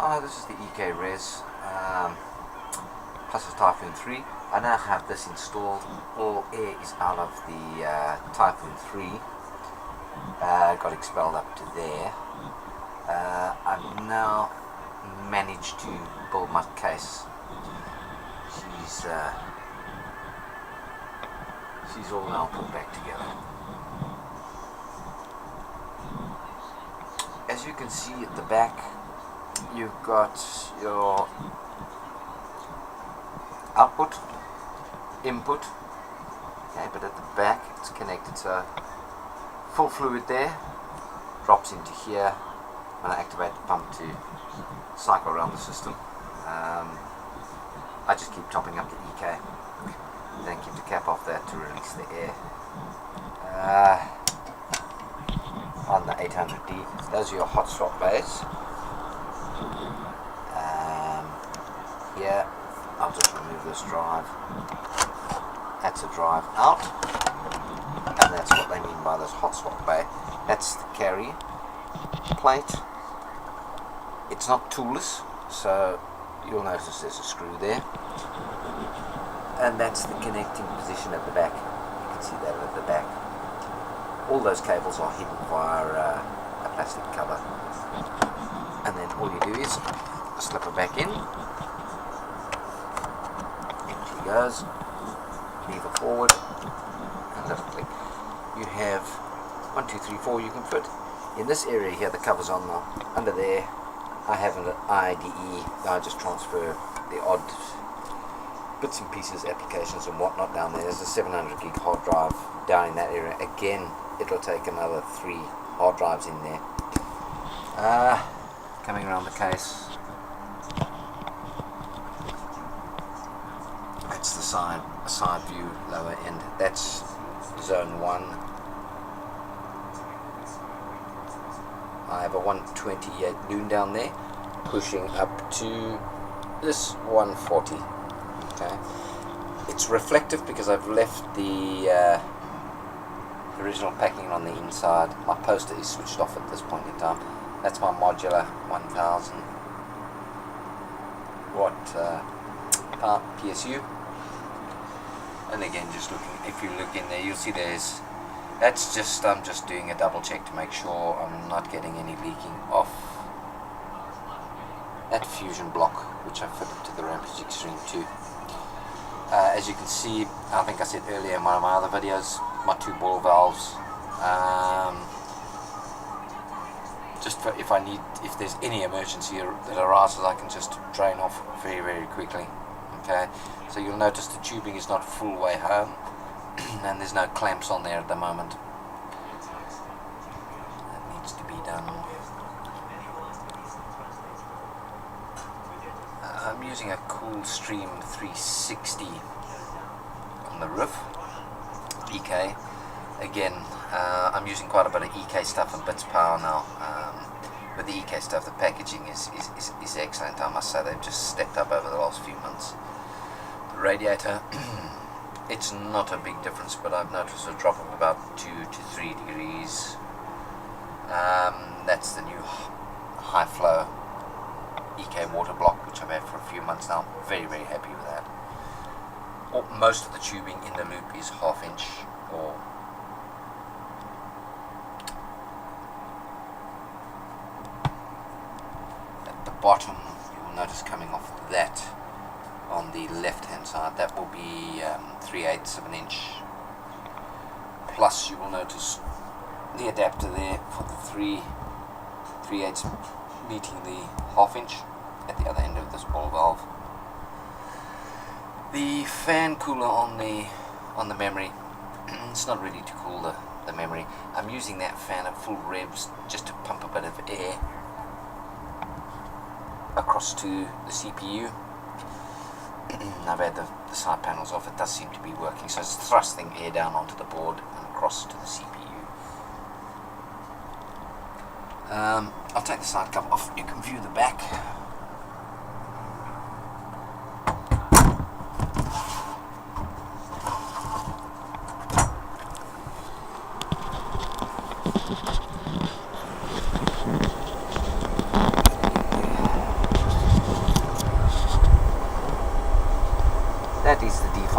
This is the EK Res plus a Typhoon 3. I now have this installed. All air is out of the Typhoon 3. Got expelled up to there. I've now managed to build my case. She's all now put back together. As you can see at the back, you've got your output, input, okay, but at the back it's connected to full fluid there, drops into here. When I activate the pump to cycle around the system, I just keep topping up the EK, then keep the cap off that to release the air. On the 800D, those are your hot swap bays. Here, I'll just remove this drive. That's a drive out, and that's what they mean by this hot swap bay. That's the carry plate. It's not toolless, so you'll notice there's a screw there, and that's the connecting position at the back. You can see that at the back. All those cables are hidden via a plastic cover, and then all you do is slip it back in. In she goes. Lever forward and little click. You have 1, 2, 3, 4 you can fit. In this area here, the cover's on under there. I have an IDE. I just transfer the odd bits and pieces, applications and whatnot down there. There's a 700 gig hard drive down in that area. Again, it'll take another 3 hard drives in there. Coming around the case, that's the side view, lower end. That's zone 1. I have a 128 loon down there, pushing up to this 140. Okay, it's reflective because I've left the original packing on the inside. My poster is switched off at this point in time. That's my modular 1000 watt power PSU. And again, just looking, if you look in there, you'll see I'm just doing a double check to make sure I'm not getting any leaking off that fusion block, which I fitted to the Rampage Extreme 2. As you can see, I think I said earlier in one of my other videos, my 2 ball valves, just for if there's any emergency that arises, I can just drain off very, very quickly. Okay, so you'll notice the tubing is not full way home, and there's no clamps on there at the moment. That needs to be done. I'm using a Coolstream 360 on the roof. EK. Again, I'm using quite a bit of EK stuff and bits power now. With the EK stuff, the packaging is excellent. I must say they've just stepped up over the last few months. The radiator, it's not a big difference, but I've noticed a drop of about 2 to 3 degrees. That's the new high flow EK water block, which I've had for a few months now. Very, very happy with that. Most of the tubing in the loop is 1/2 inch or at the bottom. You will notice coming off that on the left hand side, that will be 3/8 of an inch. Plus you will notice the adapter there for the 3/8 meeting the 1/2 inch at the other end of this ball valve. The fan cooler on the memory, it's not really to cool the memory. I'm using that fan at full revs just to pump a bit of air across to the CPU. I've had the side panels off. It does seem to be working, so it's thrusting air down onto the board and across to the CPU. I'll take the side cover off. You can view the back.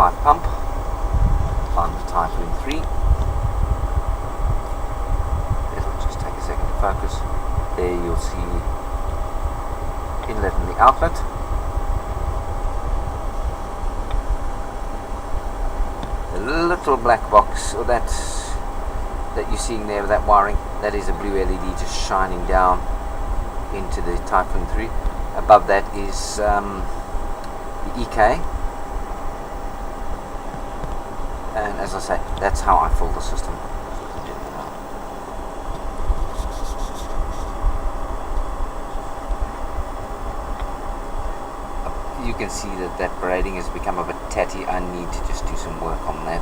5 pump on the Typhoon 3. It'll just take a second to focus. There you'll see inlet and the outlet. The little black box, or that you're seeing there with that wiring, that is a blue LED just shining down into the Typhoon 3. Above that is the EK, and as I say, that's how I fill the system. You can see that that braiding has become a bit tatty. I need to just do some work on that.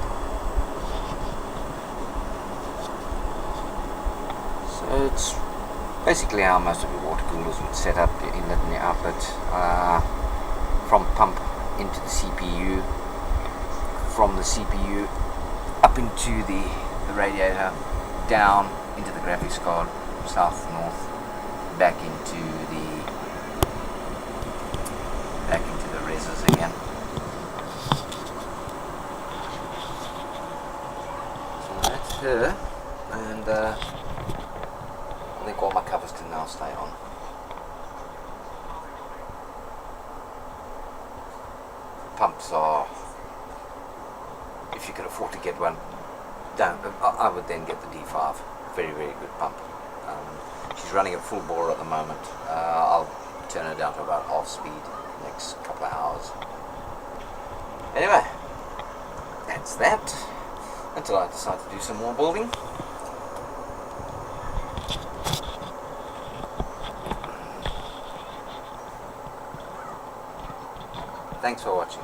So it's basically how most of your water coolers would set up, the inlet and the outlet, from pump into the CPU, from the CPU up into the radiator, down into the graphics card, south, north, back into the resers again. So that's her, and I think all my covers can now stay on. Pumps are, if you can afford to get one, I would then get the D5. Very, very good pump. She's running at full bore at the moment. I'll turn her down to about half speed next couple of hours. Anyway, that's that, until I decide to do some more building. Thanks for watching.